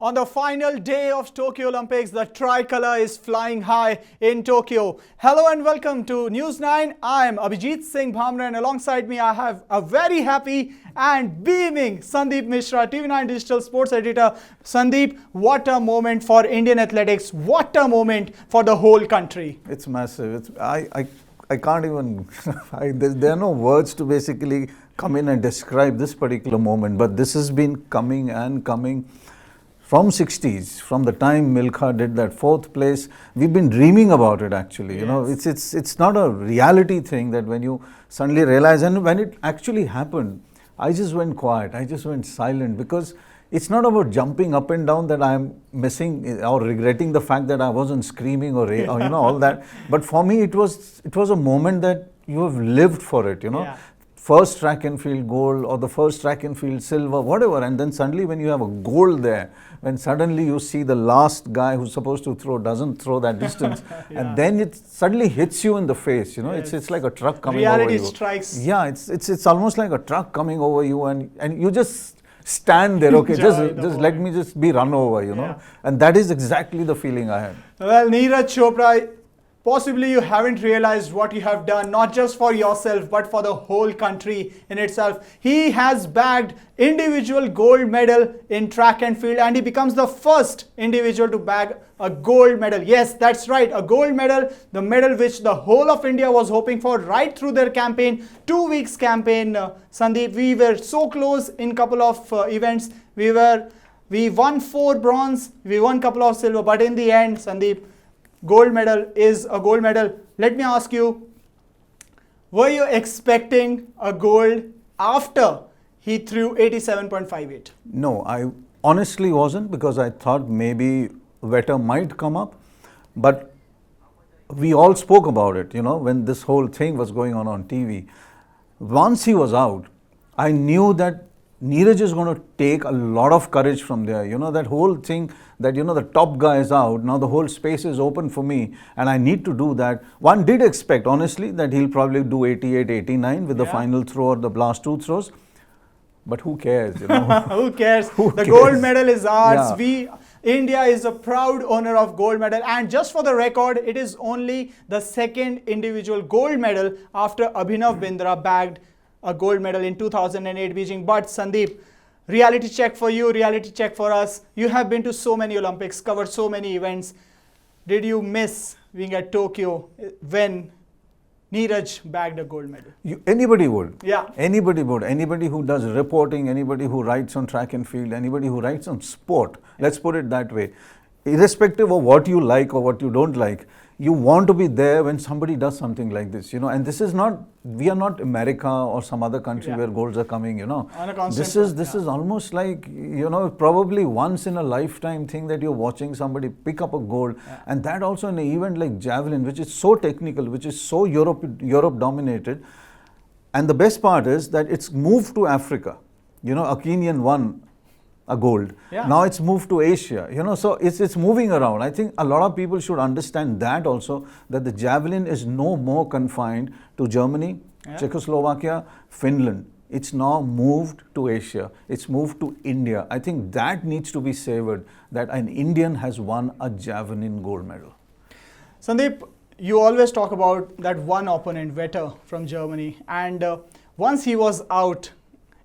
On the final day of Tokyo Olympics, the tricolor is flying high in Tokyo. Hello and welcome to News 9. I am Abhijit Singh Bhamra and alongside me I have a very happy and beaming Sundeep Misra, TV9 Digital Sports editor. Sundeep, what a moment for Indian athletics. What a moment for the whole country. It's massive. I can't even, there are no words to basically come in and describe this particular moment, but this has been coming and coming from 60s, from the time Milkha did that fourth place. We've been dreaming about it actually. Yes. You know, it's not a reality thing that when you suddenly realize, and when it actually happened, I just went quiet, I just went silent, because it's not about jumping up and down that I'm missing or regretting the fact that I wasn't screaming or you know, all that. But for me, it was a moment that you have lived for it, you know. Yeah. First track and field gold or the first track and field silver, whatever, and then suddenly when you have a gold there, when suddenly you see the last guy who's supposed to throw doesn't throw that distance, yeah. And then it suddenly hits you in the face, you know. Yes. It's like a truck coming over you. Reality strikes. Yeah, it's almost like a truck coming over you, and you just stand there, okay, just let me just be run over, you know. Yeah. And that is exactly the feeling I had. Well, Neeraj Chopra, possibly you haven't realized what you have done, not just for yourself, but for the whole country in itself. He has bagged individual gold medal in track and field, and he becomes the first individual to bag a gold medal. Yes, that's right, a gold medal, the medal which the whole of India was hoping for right through their campaign, 2 weeks campaign. Sandeep, we were so close in couple of events. We won 4 bronze, we won couple of silver, but in the end, Sandeep, gold medal is a gold medal. Let me ask you, were you expecting a gold after he threw 87.58? No, I honestly wasn't, because I thought maybe Vetter might come up. But we all spoke about it, you know, when this whole thing was going on TV. Once he was out, I knew that Neeraj is going to take a lot of courage from there. You know, that whole thing that, you know, the top guy is out, now the whole space is open for me and I need to do that. One did expect, honestly, that he'll probably do 88, 89 with the final throw or the last 2 throws. But who cares, you know? Who cares? The gold medal is ours. Yeah. India is a proud owner of gold medal, and just for the record, it is only the second individual gold medal after Abhinav Bindra bagged a gold medal in 2008 Beijing. But Sandeep, reality check for you, reality check for us. You have been to so many Olympics, covered so many events. Did you miss being at Tokyo when Neeraj bagged a gold medal? Anybody would. Yeah. Anybody would. Anybody who does reporting, anybody who writes on track and field, anybody who writes on sport, let's put it that way. Irrespective of what you like or what you don't like, you want to be there when somebody does something like this, you know. And this is not, we are not America or some other country where golds are coming, you know. This is almost like, you know, probably once in a lifetime thing that you're watching somebody pick up a gold, and that also in an event like javelin, which is so technical, which is so Europe dominated. And the best part is that it's moved to Africa. You know, a Kenyan won a gold. Yeah. Now it's moved to Asia, you know, so it's moving around. I think a lot of people should understand that also, that the javelin is no more confined to Germany, Czechoslovakia, Finland. It's now moved to Asia. It's moved to India. I think that needs to be savored, that an Indian has won a javelin gold medal. Sandeep, you always talk about that one opponent, Vetter from Germany, and once he was out,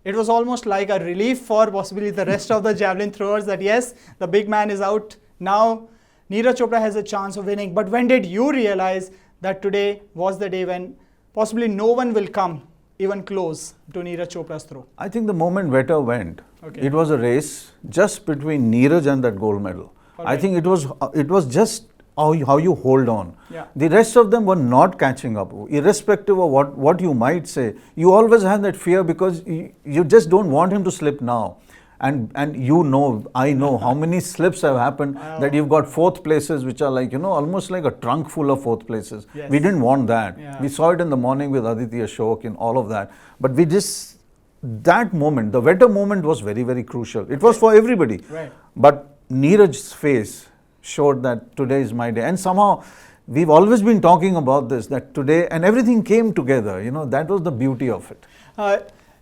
it was almost like a relief for possibly the rest of the javelin throwers that yes, the big man is out. Now, Neeraj Chopra has a chance of winning. But when did you realize that today was the day when possibly no one will come even close to Neeraj Chopra's throw? I think the moment Vetter went, it was a race just between Neeraj and that gold medal. I think it was just how you hold on. Yeah. The rest of them were not catching up. Irrespective of what you might say, you always have that fear, because you just don't want him to slip now. And you know, I know how many slips have happened, that you've got 4th places which are like, you know, almost like a trunk full of 4th places. Yes. We didn't want that. Yeah. We saw it in the morning with Aditya Ashok and all of that. But we just, that moment, the Vetter moment was very, very crucial. It was for everybody. Right. But Neeraj's face showed that today is my day. And somehow we've always been talking about this, that today, and everything came together, you know, that was the beauty of it.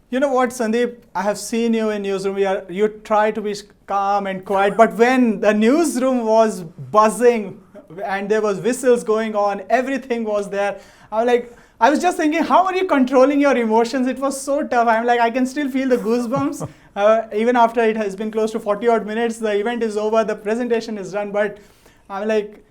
You know what, Sandeep? I have seen you in newsroom. You try to be calm and quiet, but when the newsroom was buzzing and there was whistles going on, everything was there. I was just thinking, how are you controlling your emotions? It was so tough. I'm like, I can still feel the goosebumps. Even after it has been close to 40 odd minutes, the event is over, the presentation is done. But I'm like,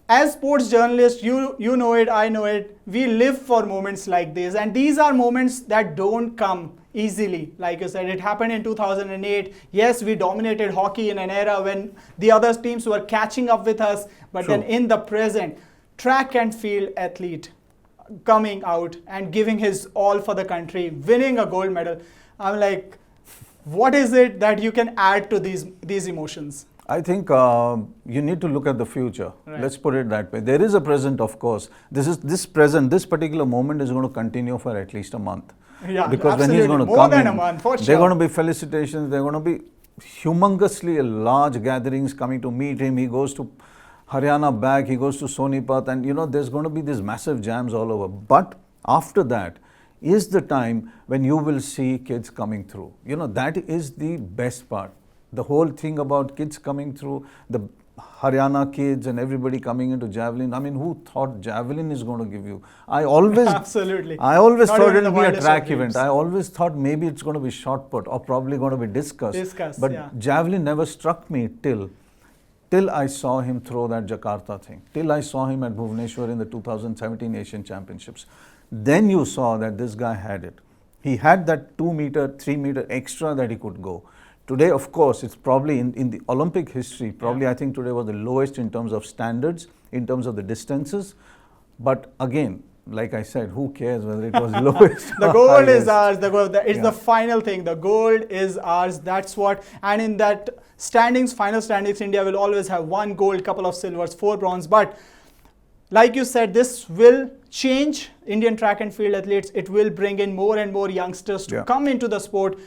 as sports journalists, you know it, I know it. We live for moments like this, and these are moments that don't come easily. Like you said, it happened in 2008. Yes, we dominated hockey in an era when the other teams were catching up with us. But True. then in the present, track and field athlete coming out and giving his all for the country, winning a gold medal. I'm like, what is it that you can add to these emotions? I think you need to look at the future. Right. Let's put it that way. There is a present, of course. This particular moment is going to continue for at least a month. Yeah, because when absolutely. he's going to More come than in, a month, for there sure. are going to be felicitations. There are going to be humongously large gatherings coming to meet him. He goes to Haryana back. He goes to Sonipat, and there's going to be these massive jams all over. But after that is the time when you will see kids coming through. That is the best part. The whole thing about kids coming through, the Haryana kids and everybody coming into javelin. I mean, who thought javelin is going to give you? Absolutely. I always Not thought even it would the be a wildest track of event. dreams. I always thought maybe it's going to be shot put or probably going to be discus. But javelin never struck me till I saw him throw that Jakarta thing. Till I saw him at Bhubaneswar in the 2017 Asian Championships. Then you saw that this guy had it. He had that 2 meter, 3 meter extra that he could go. Today, of course, it's probably in the Olympic history, I think today was the lowest in terms of standards, in terms of the distances. But again, like I said, who cares whether it was lowest The or gold is highest? ours. It's the final thing. The gold is ours. That's what. And in that final standings, India will always have 1 gold, couple of silvers, 4 bronze. But like you said, this will change Indian track and field athletes. It will bring in more and more youngsters to come into the sport.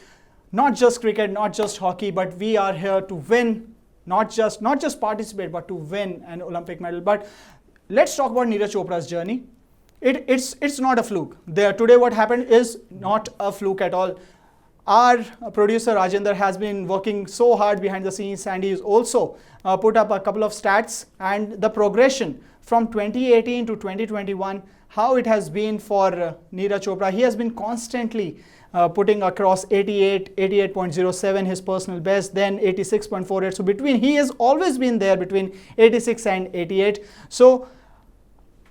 Not just cricket, not just hockey, but we are here to win, not just participate, but to win an Olympic medal. But let's talk about Neeraj Chopra's journey. It's not a fluke. Today what happened is not a fluke at all. Our producer Rajendra has been working so hard behind the scenes, and he's also put up a couple of stats and the progression from 2018 to 2021, how it has been for Neeraj Chopra. He has been constantly putting across 88.07, his personal best, then 86.48. So he has always been there between 86 and 88. So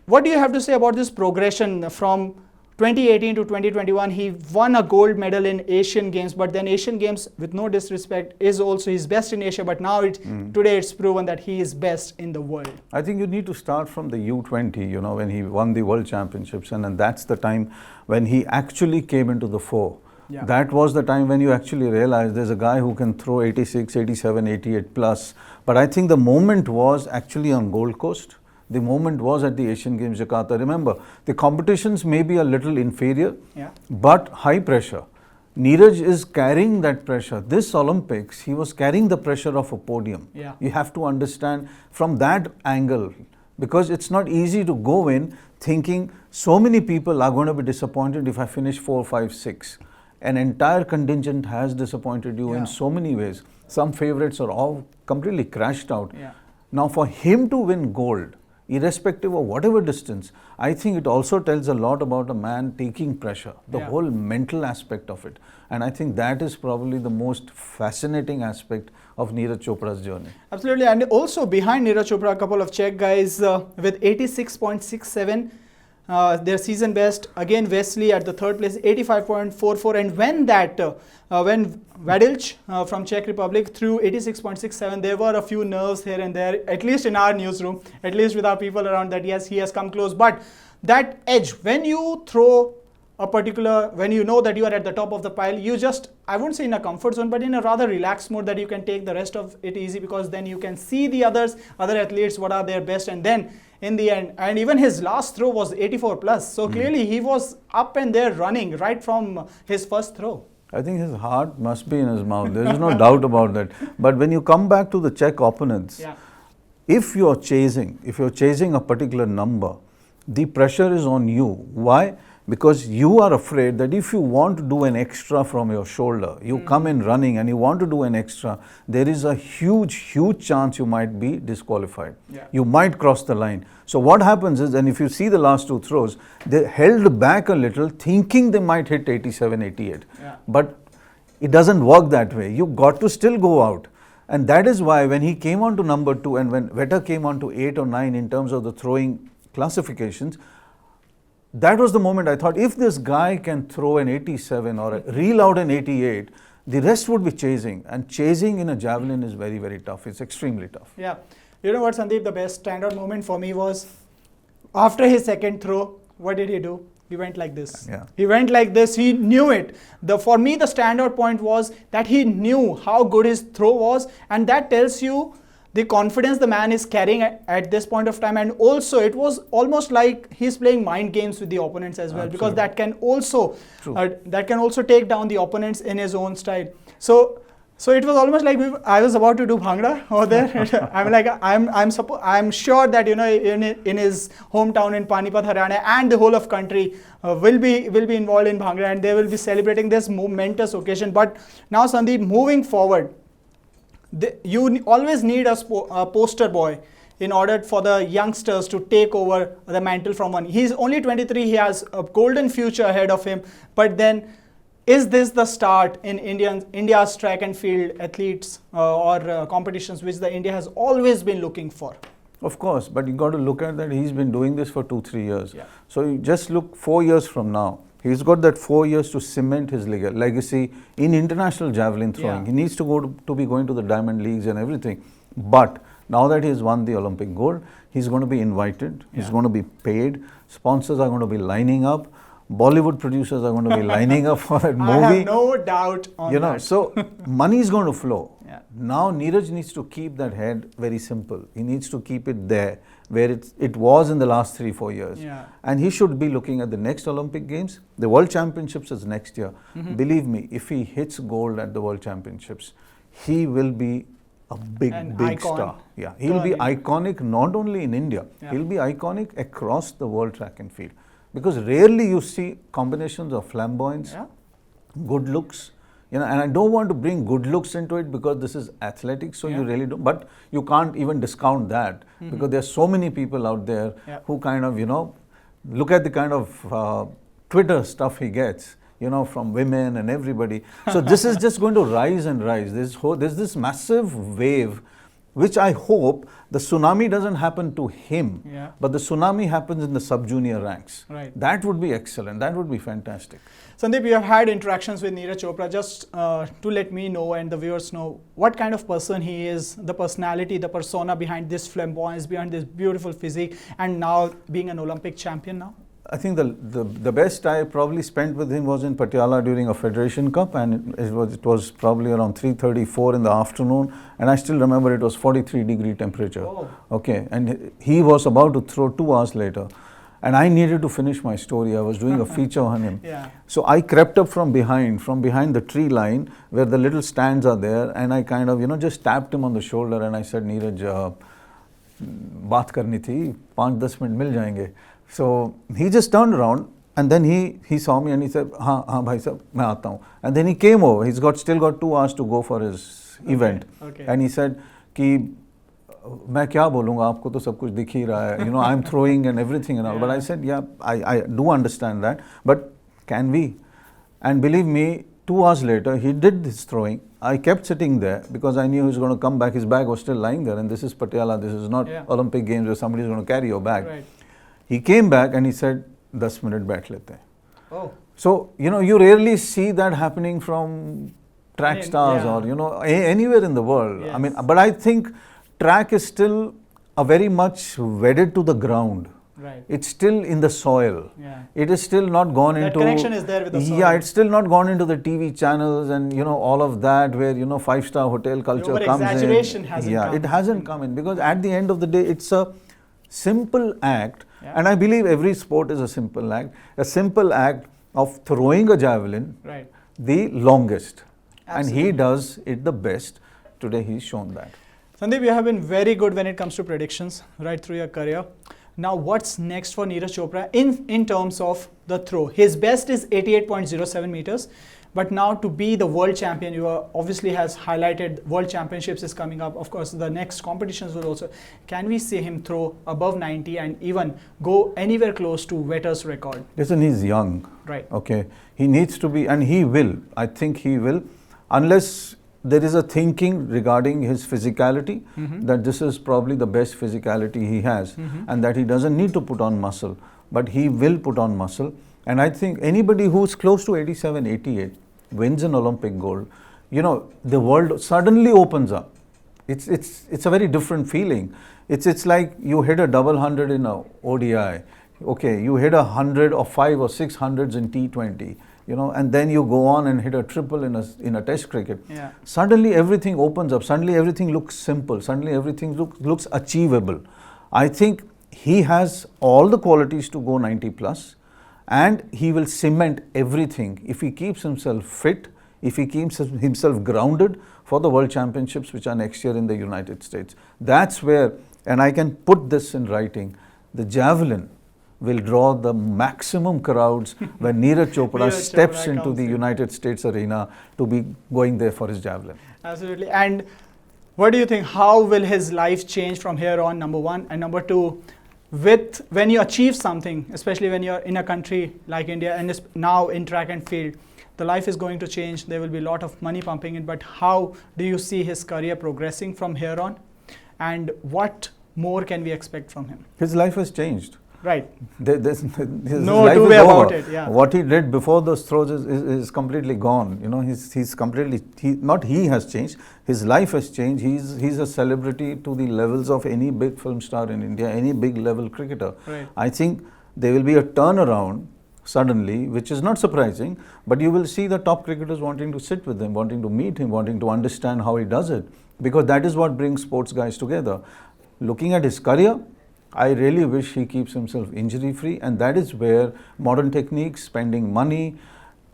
what do you have to say about this progression from 2018 to 2021? He won a gold medal in Asian Games, but then Asian Games, with no disrespect, is also his best in Asia. But now today it's proven that he is best in the world. I think you need to start from the U20, when he won the World Championships, and that's the time when he actually came into the fore. Yeah. That was the time when you actually realized there's a guy who can throw 86, 87, 88 plus. But I think the moment was actually on Gold Coast. The moment was at the Asian Games Jakarta. Remember, the competitions may be a little inferior, but high pressure. Neeraj is carrying that pressure. This Olympics, he was carrying the pressure of a podium. You have to understand from that angle, because it's not easy to go in thinking so many people are going to be disappointed if I finish 4, 5, 6. An entire contingent has disappointed you in so many ways. Some favorites are all completely crashed out. Now for him to win gold, irrespective of whatever distance, I think it also tells a lot about a man taking pressure, the whole mental aspect of it. And I think that is probably the most fascinating aspect of Neeraj Chopra's journey. Absolutely. And also behind Neeraj Chopra, a couple of Czech guys with 86.67. Their season best, again Wesley at the third place, 85.44. And when Vadilj from Czech Republic threw 86.67, there were a few nerves here and there, at least in our newsroom, at least with our people around, that yes, he has come close. But that edge, when you throw when you know that you are at the top of the pile, you just, I wouldn't say in a comfort zone, but in a rather relaxed mode, that you can take the rest of it easy, because then you can see the other athletes, what are their best, and then in the end, and even his last throw was 84 plus. So clearly he was up and there running right from his first throw. I think his heart must be in his mouth. There is no doubt about that. But when you come back to the Czech opponents, if you're chasing a particular number, the pressure is on you. Why? because you are afraid that if you want to do an extra from your shoulder, you come in running and you want to do an extra, there is a huge chance you might be disqualified. Yeah. You might cross the line. So what happens is, and if you see the last 2 throws, they held back a little thinking they might hit 87, 88. Yeah. But it doesn't work that way. You got to still go out. And that is why when he came on to number 2 and when Vetter came on to 8 or 9 in terms of the throwing classifications, that was the moment I thought, if this guy can throw an 87 or reel out an 88, the rest would be chasing. And chasing in a javelin is very, very tough. It's extremely tough. Yeah. You know what, Sandeep, the best standout moment for me was after his second throw, what did he do? He went like this. Yeah. He went like this. He knew it. For me, the standout point was that he knew how good his throw was, and that tells you the confidence the man is carrying at this point of time. And also, it was almost like he's playing mind games with the opponents as well. Absolutely. Because that can also take down the opponents in his own style. So it was almost like I was about to do bhangra over there. I'm sure that in his hometown in Panipat, Haryana, and the whole of country will be involved in bhangra, and they will be celebrating this momentous occasion. But now, Sandeep, moving forward, you always need a poster boy in order for the youngsters to take over the mantle from one. He's only 23. He has a golden future ahead of him. But then, is this the start in India's track and field athletes or competitions which India has always been looking for? Of course, but you got to look at that he's been doing this for 2-3 years. Yeah. So you just look 4 years from now. He's got that 4 years to cement his legacy in international javelin throwing. Yeah. He needs to be going to the diamond leagues and everything. But now that he's won the Olympic gold, he's going to be invited. He's going to be paid. Sponsors are going to be lining up. Bollywood producers are going to be lining up for that movie. I have no doubt on that. So money is going to flow. Yeah. Now Neeraj needs to keep that head very simple. He needs to keep it there where it was in the last 3-4 years. Yeah. And he should be looking at the next Olympic Games. The World Championships is next year. Believe me, if he hits gold at the World Championships, he will be a big icon. star. Yeah, he'll be iconic not only in India. Yeah. He'll be iconic across the world track and field. Because rarely you see combinations of flamboyance, good looks, and I don't want to bring good looks into it because this is athletics, so you really don't, but you can't even discount that because there's so many people out there who kind of, look at the kind of Twitter stuff he gets, from women and everybody. So this is just going to rise and rise. There's this massive wave, which I hope the tsunami doesn't happen to him, but the tsunami happens in the sub-junior ranks. Right. That would be excellent. That would be fantastic. Sandeep, you have had interactions with Neeraj Chopra. Just to let me know and the viewers know what kind of person he is, the personality, the persona behind this flamboyance, behind this beautiful physique, and now being an Olympic champion now. I think the best I probably spent with him was in Patiala during a Federation Cup, and it was probably around 3:34 in the afternoon, and I still remember it was 43-degree temperature. Oh. Okay, and he was about to throw 2 hours later, and I needed to finish my story. I was doing a feature on him. Yeah. So I crept up from behind the tree line where the little stands are there, and I kind of just tapped him on the shoulder and I said, Neeraj, बात करनी थी, 5-10 minute मिल जाएंगे. So he just turned around and then he saw me and he said, हाँ भाई साहब मैं आता हूँ. And then he came over. He's still got 2 hours to go for his event. Okay. And he said कि मैं क्या बोलूँगा, आपको तो सब कुछ दिख ही रहा है. I'm throwing and everything and all. But I said, yeah, I do understand that. But can we? And believe me, 2 hours later, he did this throwing. I kept sitting there because I knew he was going to come back. His bag was still lying there. And this is Patiala. This is not Olympic Games where somebody is going to carry your bag. Right. He came back and he said, 10 minute बैठ लेते हैं. Oh. So, you rarely see that happening from track stars or, anywhere in the world. Yes. I mean, but I think track is still very much wedded to the ground. Right. It's still in the soil. Yeah. It is still not gone into... That connection is there with the soil. Yeah, it's still not gone into the TV channels and, all of that where, 5-star hotel culture comes in. Exaggeration hasn't come. Yeah, it hasn't come in because at the end of the day, it's a simple act. And I believe every sport is a simple act of throwing a javelin the longest. Absolutely. And he does it the best. Today he's shown that. Sandeep, you have been very good when it comes to predictions right through your career. Now, what's next for Neeraj Chopra in terms of the throw? His best is 88.07 meters. But now to be the world champion, you obviously has highlighted World Championships is coming up. Of course, the next competitions will also. Can we see him throw above 90 and even go anywhere close to Vetter's record? Listen, he's young. Right. Okay. He needs to be, and he will. I think he will, unless there is a thinking regarding his physicality, that this is probably the best physicality he has, and that he doesn't need to put on muscle, but he will put on muscle. And I think anybody who's close to 87, 88, wins an Olympic gold, you know, the world suddenly opens up. It's a very different feeling. It's like you hit a double hundred in a ODI. Okay, you hit 100 or 5 or 6 hundreds in T20, you know, and then you go on and hit a triple in a test cricket. Yeah. Suddenly everything opens up. Suddenly everything looks simple. Suddenly everything looks achievable. I think he has all the qualities to go 90 plus. And he will cement everything if he keeps himself fit, if he keeps himself grounded for the World Championships, which are next year in the United States. That's where, and I can put this in writing, the javelin will draw the maximum crowds when Neeraj Chopra steps into the United States arena to be going there for his javelin. Absolutely. And what do you think? How will his life change from here on, number one? And number two, when you achieve something, especially when you're in a country like India and now in track and field, the life is going to change. There will be a lot of money pumping in, but how do you see his career progressing from here on? And what more can we expect from him? His life has changed. Right. His no life two way is about over. it. Yeah. What he did before those throws is completely gone. You know, he's completely, he has changed. His life has changed. He's a celebrity to the levels of any big film star in India, any big level cricketer. Right. I think there will be a turnaround suddenly, which is not surprising, but you will see the top cricketers wanting to sit with him, wanting to meet him, wanting to understand how he does it, because that is what brings sports guys together. Looking at his career, I really wish he keeps himself injury free, and that is where modern techniques, spending money,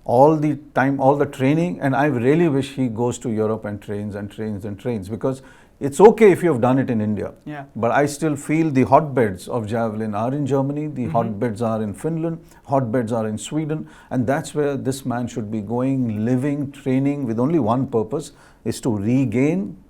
all the time, all the training, and I really wish he goes to Europe and trains and trains and trains, because it's okay if you have done it in India. Yeah. But I still feel the hotbeds of javelin are in Germany, the hotbeds are in Finland, hotbeds are in Sweden, and that's where this man should be going, living, training with only one purpose, is to regain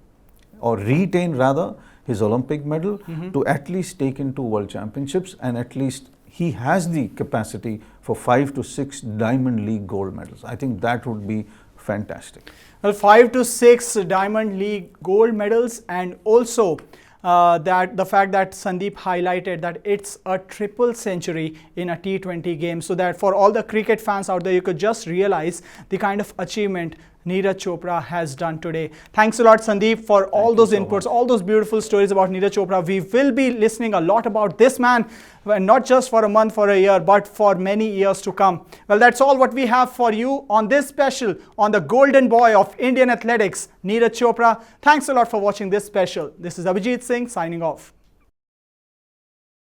or retain rather his Olympic medal, to at least take into World Championships, and at least he has the capacity for 5 to 6 Diamond League gold medals. I think that would be fantastic. Well, 5 to 6 Diamond League gold medals, and also that the fact that Sundeep highlighted that it's a triple century in a T20 game, so that for all the cricket fans out there, you could just realize the kind of achievement Neeraj Chopra has done today. Thanks a lot, Sundeep, for all those inputs, all those beautiful stories about Neeraj Chopra. We will be listening a lot about this man, not just for a month, for a year, but for many years to come. Well, that's all what we have for you on this special on the golden boy of Indian athletics, Neeraj Chopra. Thanks a lot for watching this special. This is Abhijit Singh signing off.